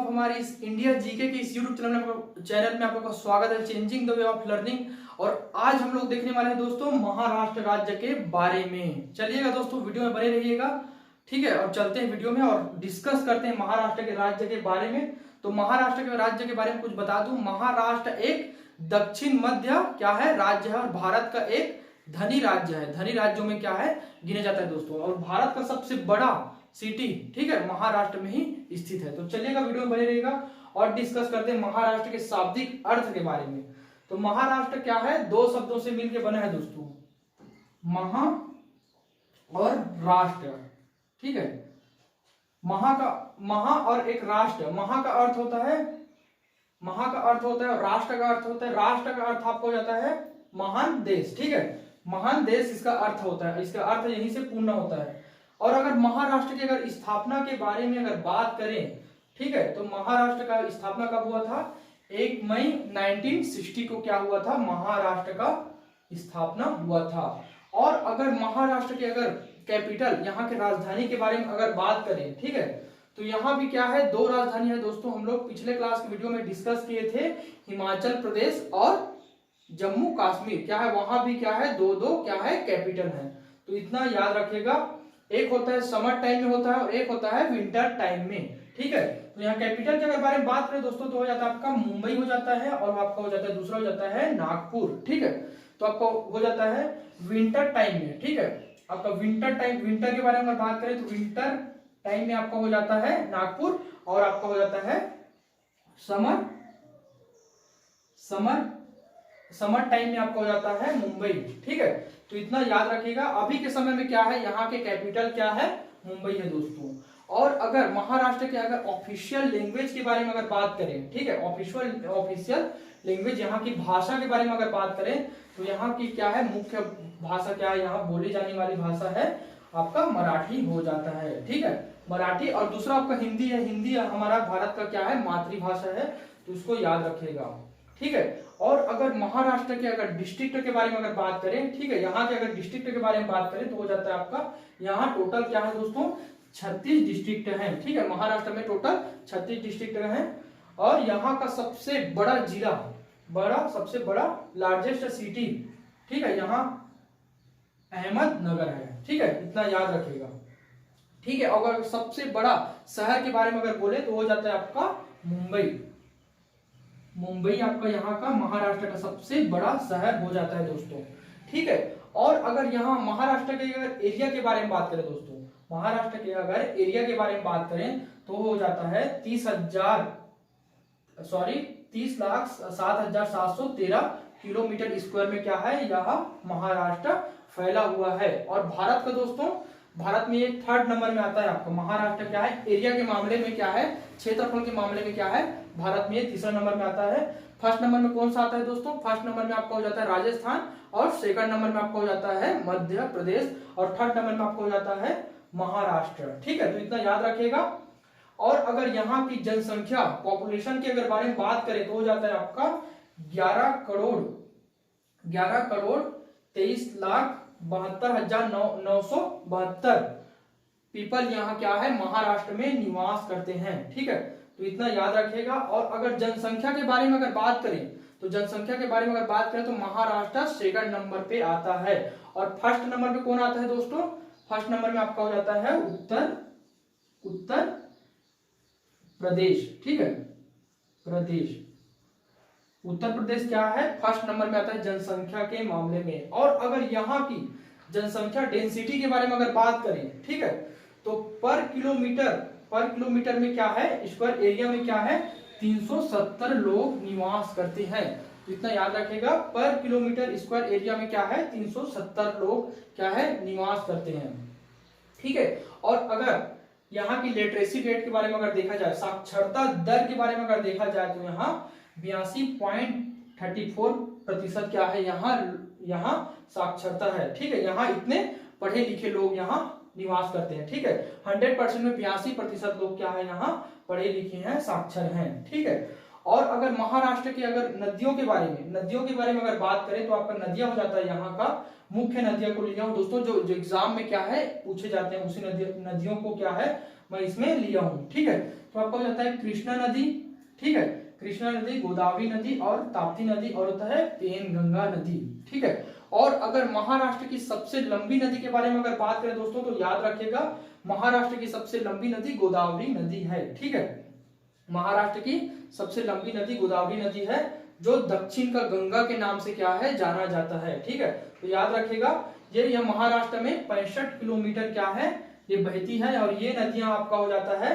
हमारे इस India GK के इस यूट्यूब चैनल में आप लोग का स्वागत है, changing the way of learning. और आज हम लोग देखने वाले हैं दोस्तों महाराष्ट्र राज्य के बारे में। चलिएगा दोस्तों, वीडियो में बने रहिएगा, ठीक है। और चलते हैं वीडियो में और डिस्कस करते हैं महाराष्ट्र के राज्य के बारे में। तो महाराष्ट्र के राज्य के बारे में कुछ बता दूं, महाराष्ट्र एक दक्षिण मध्य क्या है राज्य है और भारत का एक धनी राज्य है। धनी राज्यों में क्या है गिने जाता है दोस्तों। और भारत का सबसे बड़ा सिटी ठीक है महाराष्ट्र में ही स्थित है। तो चलिएगा वीडियो में बने रहेगा और डिस्कस करते हैं महाराष्ट्र के शाब्दिक अर्थ के बारे में। तो महाराष्ट्र क्या है, दो शब्दों से मिलकर बना है दोस्तों, महा और राष्ट्र, ठीक है। महा और एक राष्ट्र। महा का अर्थ होता है और राष्ट्र का अर्थ होता है, राष्ट्र का अर्थ आपको हो जाता है महान देश, ठीक है। महान देश इसका अर्थ होता है, इसका अर्थ यहीं से पूर्ण होता है। और अगर महाराष्ट्र की अगर स्थापना के बारे में अगर बात करें, ठीक है, तो महाराष्ट्र का स्थापना कब हुआ था? 1 मई 1960 को क्या हुआ था, महाराष्ट्र का स्थापना हुआ था। और अगर महाराष्ट्र के अगर कैपिटल, यहाँ के राजधानी के बारे में अगर बात करें, ठीक है, तो यहाँ भी क्या है, दो राजधानी है दोस्तों। हम लोग पिछले क्लास के वीडियो में डिस्कस किए थे, हिमाचल प्रदेश और जम्मू कश्मीर क्या है, वहां भी क्या है, दो क्या है कैपिटल है। तो इतना याद रखिएगा, एक होता है समर टाइम में होता है और एक होता है विंटर टाइम में, ठीक है। तो यहाँ कैपिटल के अगर बारे में बात करें दोस्तों, तो हो जाता है आपका मुंबई हो जाता है, और आपका हो जाता है दूसरा हो जाता है नागपुर, ठीक है। तो आपका हो जाता है विंटर टाइम में, ठीक है। आपका विंटर टाइम, विंटर के बारे में अगर बात करें तो विंटर टाइम में आपका हो जाता है नागपुर, और आपका हो जाता है समर टाइम में आपका हो जाता है मुंबई, ठीक है। तो इतना याद रखिएगा। अभी के समय में क्या है, यहाँ के कैपिटल क्या है, मुंबई है दोस्तों। और अगर महाराष्ट्र के अगर ऑफिशियल लैंग्वेज के बारे में अगर बात करें, ठीक है, ऑफिशियल लैंग्वेज, यहाँ की भाषा के बारे में अगर बात करें, तो यहाँ की क्या है, मुख्य भाषा क्या है, यहाँ बोली जाने वाली भाषा है आपका मराठी हो जाता है, ठीक है, मराठी। और दूसरा आपका हिंदी है। हिंदी हमारा भारत का क्या है, मातृभाषा है, तो उसको याद रखिएगा, ठीक है। और अगर महाराष्ट्र के अगर डिस्ट्रिक्ट के बारे में अगर बात करें, ठीक है, यहाँ के अगर डिस्ट्रिक्ट के बारे में बात करें तो हो जाता है आपका, यहाँ टोटल क्या है दोस्तों, 36 डिस्ट्रिक्ट हैं, ठीक है। महाराष्ट्र में टोटल 36 डिस्ट्रिक्ट हैं। और यहाँ का सबसे बड़ा जिला, सबसे बड़ा लार्जेस्ट सिटी, ठीक है, यहाँ अहमदनगर है, ठीक है, इतना याद रखिएगा, ठीक है। अगर सबसे बड़ा शहर के बारे में अगर बोले तो हो जाता है आपका मुंबई आपका यहाँ का महाराष्ट्र का सबसे बड़ा शहर हो जाता है दोस्तों, ठीक है। और अगर यहाँ महाराष्ट्र के अगर एरिया के बारे में बात करें दोस्तों, महाराष्ट्र के अगर एरिया के बारे में बात करें तो हो जाता है 30,07,713 किलोमीटर स्क्वायर में क्या है, यह महाराष्ट्र फैला हुआ है। और भारत का दोस्तों, भारत में ये 3rd नंबर में आता है आपका महाराष्ट्र क्या है, एरिया के मामले में क्या है, क्षेत्रफल के मामले में क्या है, भारत में ये 3रा नंबर में आता है। 1st नंबर में कौन सा आता है दोस्तों, 1st नंबर में आपका हो जाता है राजस्थान, और 2nd नंबर में आपका हो जाता है मध्य प्रदेश, और 3rd नंबर में आपका हो जाता है महाराष्ट्र, ठीक है। तो इतना याद रखिएगा। और अगर यहाँ की जनसंख्या, पॉपुलेशन के अगर बारे में बात करें तो हो जाता है आपका 11 करोड़ 23,72,972 पीपल यहाँ क्या है, महाराष्ट्र में निवास करते हैं, ठीक है। तो इतना याद रखिएगा। और अगर जनसंख्या के बारे में अगर बात करें तो जनसंख्या के बारे में अगर बात करें तो महाराष्ट्र 2nd नंबर पे आता है। और 1st नंबर पे कौन आता है दोस्तों, 1st नंबर में आपका हो जाता है उत्तर प्रदेश, ठीक है, उत्तर प्रदेश क्या है, 1st नंबर में आता है जनसंख्या के मामले में। और अगर यहाँ की जनसंख्या डेंसिटी के बारे में अगर बात करें, ठीक है, तो पर किलोमीटर में क्या है, स्क्वायर एरिया में क्या है, 370 लोग निवास करते हैं। तो इतना याद रखिएगा, पर किलोमीटर स्क्वायर एरिया में क्या है, 370 लोग क्या है, निवास करते हैं, ठीक है। और अगर यहाँ की लिटरेसी रेट के बारे में अगर देखा जाए, साक्षरता दर के बारे में अगर देखा जाए, तो यहाँ 82.34% क्या है, यहाँ साक्षरता है, ठीक है। यहाँ इतने पढ़े लिखे लोग यहाँ निवास करते हैं, ठीक है। 100% में 82% लोग क्या है, यहाँ पढ़े लिखे हैं, साक्षर हैं, ठीक है। और अगर महाराष्ट्र की अगर नदियों के बारे में अगर बात करें तो आपका नदियां हो जाता है, यहाँ का मुख्य नदियों को लिया हूं दोस्तों, जो एग्जाम में क्या है पूछे जाते हैं, उसी नदियों को क्या है मैं इसमें लिया हूं, ठीक है। तो आपका हो जाता है कृष्णा नदी, ठीक है, कृष्णा नदी, गोदावरी नदी और ताप्ती नदी और होता है पेनगंगा नदी, ठीक है। और अगर महाराष्ट्र की सबसे लंबी नदी के बारे में अगर बात करें दोस्तों तो याद रखिएगा महाराष्ट्र की सबसे लंबी नदी गोदावरी नदी है, ठीक है। महाराष्ट्र की सबसे लंबी नदी गोदावरी नदी है जो दक्षिण का गंगा के नाम से क्या है जाना जाता है, ठीक है। तो याद रखिएगा ये महाराष्ट्र में 65 किलोमीटर क्या है ये बहती है और ये नदियां आपका हो जाता है,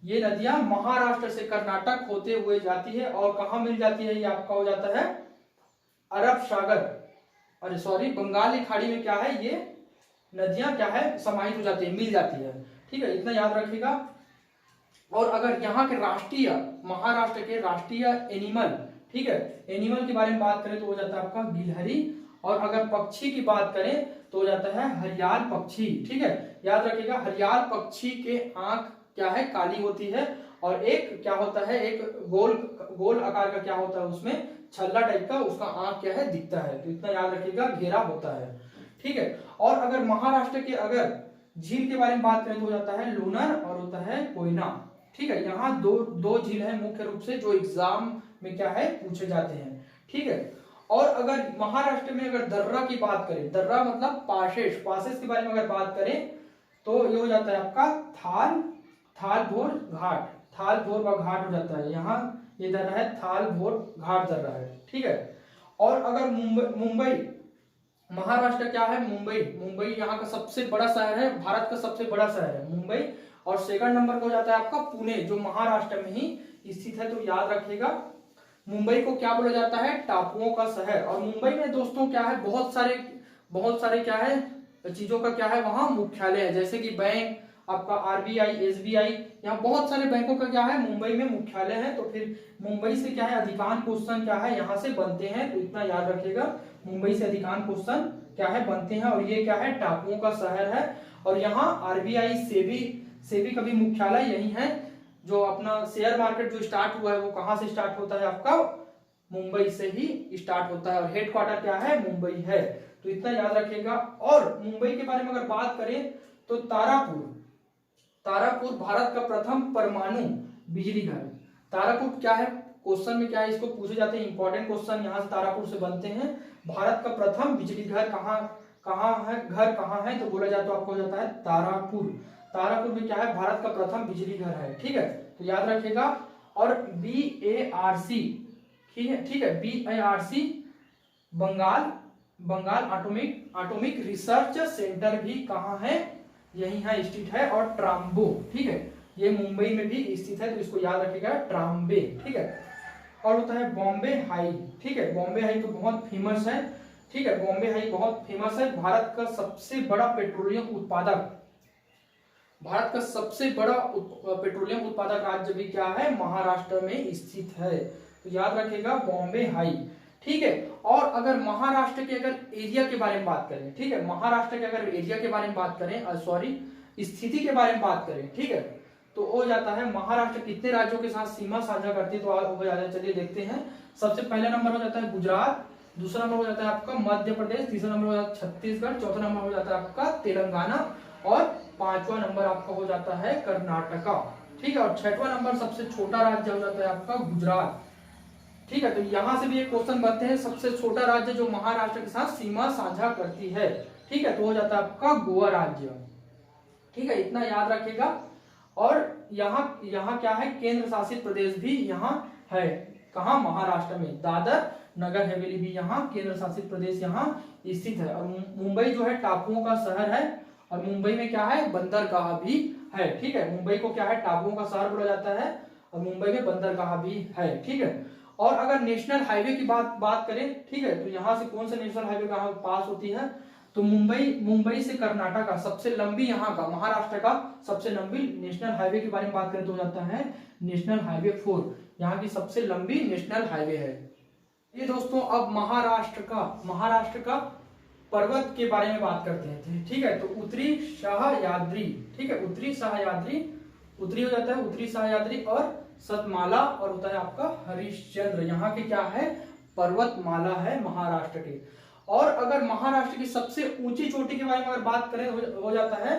ये नदियां महाराष्ट्र से कर्नाटक होते हुए जाती है और कहां मिल जाती है ये आपका हो जाता है अरब सागर, अरे सॉरी बंगाल की खाड़ी में क्या है ये नदियां क्या है समाहित हो जाती है, मिल जाती है, ठीक है, इतना याद रखिएगा। और अगर यहाँ के राष्ट्रीय महाराष्ट्र के राष्ट्रीय एनिमल, ठीक है, एनिमल के बारे में बात करें तो हो जाता है आपका गिलहरी और अगर पक्षी की बात करें तो हो जाता है हरियाल पक्षी, ठीक है। याद रखिएगा हरियाल पक्षी के आंख क्या है काली होती है और एक क्या होता है एक गोल आकार का क्या होता है उसमें छल्ला टाइप का उसका आंख क्या है दिखता है, तो इतना याद रखिएगा घेरा होता है, ठीक है। और अगर महाराष्ट्र के अगर झील के बारे में बात करें तो हो जाता है लूनर और होता है कोयना, ठीक है। यहाँ दो झील है मुख्य रूप से जो एग्जाम में क्या है पूछे जाते हैं, ठीक है। और अगर महाराष्ट्र में अगर दर्रा की बात करें, दर्रा मतलब पासेस के बारे में अगर बात करें तो ये हो जाता है आपका थाल भोर घाट हो जाता है, यहाँ ये दर्रा है थाल भोर घाट दर्रा है, ठीक है। और अगर मुंबई महाराष्ट्र क्या है मुंबई यहाँ का सबसे बड़ा शहर है, भारत का सबसे बड़ा शहर है मुंबई और सेकंड नंबर पर हो जाता है आपका पुणे जो महाराष्ट्र में ही स्थित है। तो याद रखिएगा मुंबई को क्या बोला जाता है टापुओं का शहर और मुंबई में दोस्तों क्या है बहुत सारे क्या है चीजों का क्या है वहां मुख्यालय है, जैसे कि बैंक आपका आरबीआई एसबीआई, यहाँ बहुत सारे बैंकों का क्या है मुंबई में मुख्यालय है। तो फिर मुंबई से क्या है अधिकांश क्वेश्चन क्या है यहाँ से बनते हैं, तो इतना याद रखिएगा मुंबई से अधिकांश क्वेश्चन क्या है बनते हैं और ये क्या है टापुओं का शहर है। और यहाँ आरबीआई सेबी का भी मुख्यालय यही है, जो अपना शेयर मार्केट जो स्टार्ट हुआ है वो कहां से स्टार्ट होता है आपका मुंबई से ही स्टार्ट होता है और हेडक्वार्टर क्या है मुंबई है, तो इतना याद रखिएगा। और मुंबई के बारे में अगर बात करें तो तारापुर भारत का प्रथम परमाणु बिजली घर, तारापुर क्या है क्वेश्चन में क्या है इसको पूछे जाते हैं इंपॉर्टेंट क्वेश्चन यहाँ से तारापुर से बनते हैं। भारत का प्रथम बिजली घर कहाँ है तो बोला जाता है आपको हो जाता है तारापुर में क्या है भारत का प्रथम बिजली घर है, ठीक है, तो याद रखिएगा। और BARC ठीक है BARC Bengal atomic research centre भी कहाँ है यही है स्थित है और ट्राम्बो, ठीक है, ये मुंबई में भी स्थित है तो इसको याद रखिएगा ट्राम्बे, ठीक है। और होता है बॉम्बे हाई, ठीक है, बॉम्बे हाई तो बहुत फेमस है, ठीक है, बॉम्बे हाई बहुत फेमस है। भारत का सबसे बड़ा पेट्रोलियम उत्पादक राज्य भी क्या है महाराष्ट्र में स्थित है, तो याद रखिएगा बॉम्बे हाई, ठीक है। और अगर महाराष्ट्र के अगर एरिया के बारे में बात करें, ठीक है, महाराष्ट्र के अगर एरिया के बारे में बात करें सॉरी स्थिति के बारे में बात करें, ठीक है, तो हो जाता है महाराष्ट्र कितने राज्यों के साथ सीमा साझा करती है तो हो जाता है, चलिए देखते हैं। सबसे पहला नंबर हो जाता है गुजरात, दूसरा नंबर हो जाता है आपका मध्य प्रदेश, तीसरा नंबर हो जाता है छत्तीसगढ़, चौथा नंबर हो जाता है आपका तेलंगाना और पांचवा नंबर आपका हो जाता है कर्नाटका, ठीक है, और छठवां नंबर सबसे छोटा राज्य हो जाता है आपका गुजरात, ठीक है। तो यहां से भी एक क्वेश्चन बनते हैं सबसे छोटा राज्य जो महाराष्ट्र के साथ सीमा साझा करती है, ठीक है, तो हो जाता है आपका गोवा राज्य, ठीक है, इतना याद रखिएगा। और यहाँ क्या है केंद्र शासित प्रदेश भी यहाँ है, कहाँ महाराष्ट्र में दादर नगर हवेली भी यहाँ केंद्र शासित प्रदेश यहाँ स्थित है। और मुंबई जो है टापुओं का शहर है और मुंबई में क्या है बंदरगाह भी है, ठीक है, मुंबई को क्या है टापुओं का शहर बोला जाता है और मुंबई में बंदरगाह भी है, ठीक है। और अगर नेशनल हाईवे की बात करें, ठीक है, तो यहाँ से कौन सा नेशनल हाईवे कहाँ पास होती है तो मुंबई से कर्नाटक का सबसे लंबी यहाँ का महाराष्ट्र का सबसे लंबी नेशनल हाईवे के बारे में बात करें तो जाता है नेशनल हाईवे 4, यहाँ की सबसे लंबी नेशनल हाईवे है। ये दोस्तों अब महाराष्ट्र का पर्वत के बारे में बात करते हैं, ठीक है, तो उत्तरी सह्याद्री, ठीक है, उत्तरी हो जाता है उत्तरी सह्याद्री और सतमाला और होता है आपका हरिश्चंद्र, यहाँ के क्या है पर्वतमाला है महाराष्ट्र के। और अगर महाराष्ट्र की सबसे ऊंची चोटी के बारे में अगर बात करें हो जाता है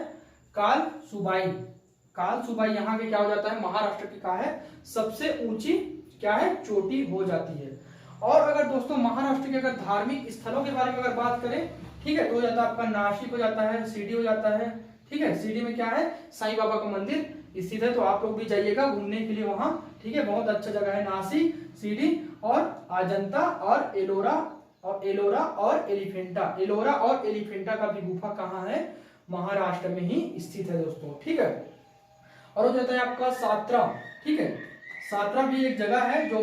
काल सुबाई, काल सूबाई यहाँ के क्या हो जाता है, महाराष्ट्र की क्या है, सबसे ऊंची क्या है, चोटी हो जाती है। और अगर दोस्तों महाराष्ट्र के अगर धार्मिक स्थलों के बारे में अगर बात करें, ठीक है, तो हो जाता है आपका नासिक हो जाता है, शिरडी हो जाता है, ठीक है। शिरडी में क्या है, साईं बाबा का मंदिर स्थित है, तो आप लोग भी जाइएगा घूमने के लिए वहां, ठीक है, बहुत अच्छा जगह है नासिक, शिरडी और अजंता और एलोरा और एलिफेंटा का भी गुफा कहाँ है, महाराष्ट्र में ही स्थित है दोस्तों, ठीक है। और हो जाता है आपका सात्रा, ठीक है, सात्रा भी एक जगह है जो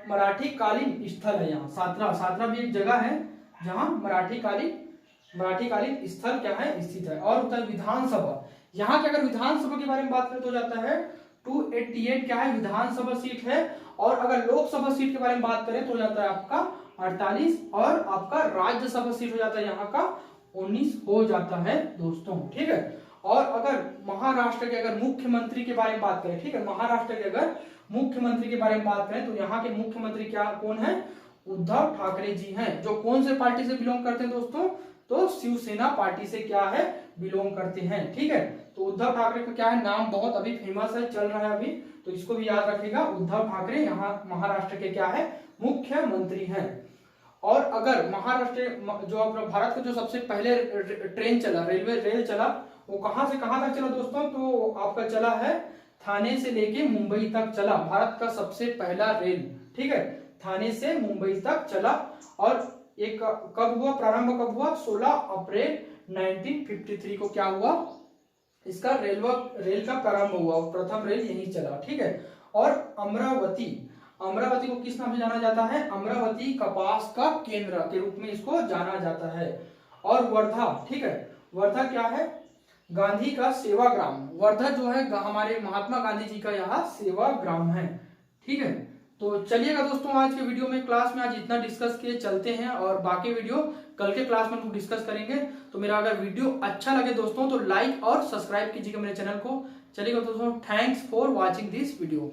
मराठी कालीन स्थल है। यहाँ सात्रा भी एक जगह है जहाँ मराठी कालीन स्थल क्या है, स्थित है। और होता है विधानसभा, यहाँ के अगर विधानसभा के बारे में बात करें तो जाता है 288 क्या है, विधानसभा सीट है। और अगर लोकसभा सीट के बारे में बात करें तो जाता है आपका 48 और आपका राज्यसभा सीट हो जाता है यहाँ का 19 हो जाता है दोस्तों, ठीक है। और अगर महाराष्ट्र के अगर मुख्यमंत्री के बारे में बात करें, ठीक है, महाराष्ट्र के अगर मुख्यमंत्री के बारे में बात करें तो यहाँ के मुख्यमंत्री क्या कौन है, उद्धव ठाकरे जी हैं, जो कौन से पार्टी से बिलोंग करते हैं दोस्तों, तो शिवसेना पार्टी से क्या है, बिलोंग करते हैं, ठीक है। तो उद्धव ठाकरे का क्या है, नाम बहुत अभी फेमस है, चल रहा है अभी, तो इसको भी याद रखिएगा। उद्धव ठाकरे यहाँ महाराष्ट्र के क्या है, मुख्यमंत्री हैं। और अगर महाराष्ट्र जो अपना भारत का जो सबसे पहले ट्रेन चला, रेल चला, वो कहां से कहां तक चला दोस्तों, तो आपका चला है थाने से लेके मुंबई तक चला, भारत का सबसे पहला रेल, ठीक है, थाने से मुंबई तक चला। और एक प्रारंभ कब हुआ, 16 अप्रैल 1953 को क्या हुआ, इसका रेल का प्रारंभ हुआ, प्रथम रेल यही चला, ठीक है। और अमरावती को किस नाम से जाना जाता है, अमरावती कपास का केंद्र के रूप में इसको जाना जाता है। और वर्धा, ठीक है, वर्धा क्या है, गांधी का सेवाग्राम, वर्धा जो है हमारे महात्मा गांधी जी का यहाँ सेवाग्राम है, ठीक है। तो चलिएगा दोस्तों, आज के वीडियो में क्लास में आज इतना डिस्कस किए, चलते हैं और बाकी वीडियो कल के क्लास में हम डिस्कस करेंगे। तो मेरा अगर वीडियो अच्छा लगे दोस्तों तो लाइक और सब्सक्राइब कीजिएगा मेरे चैनल को। चलिएगा दोस्तों, thanks for watching this video.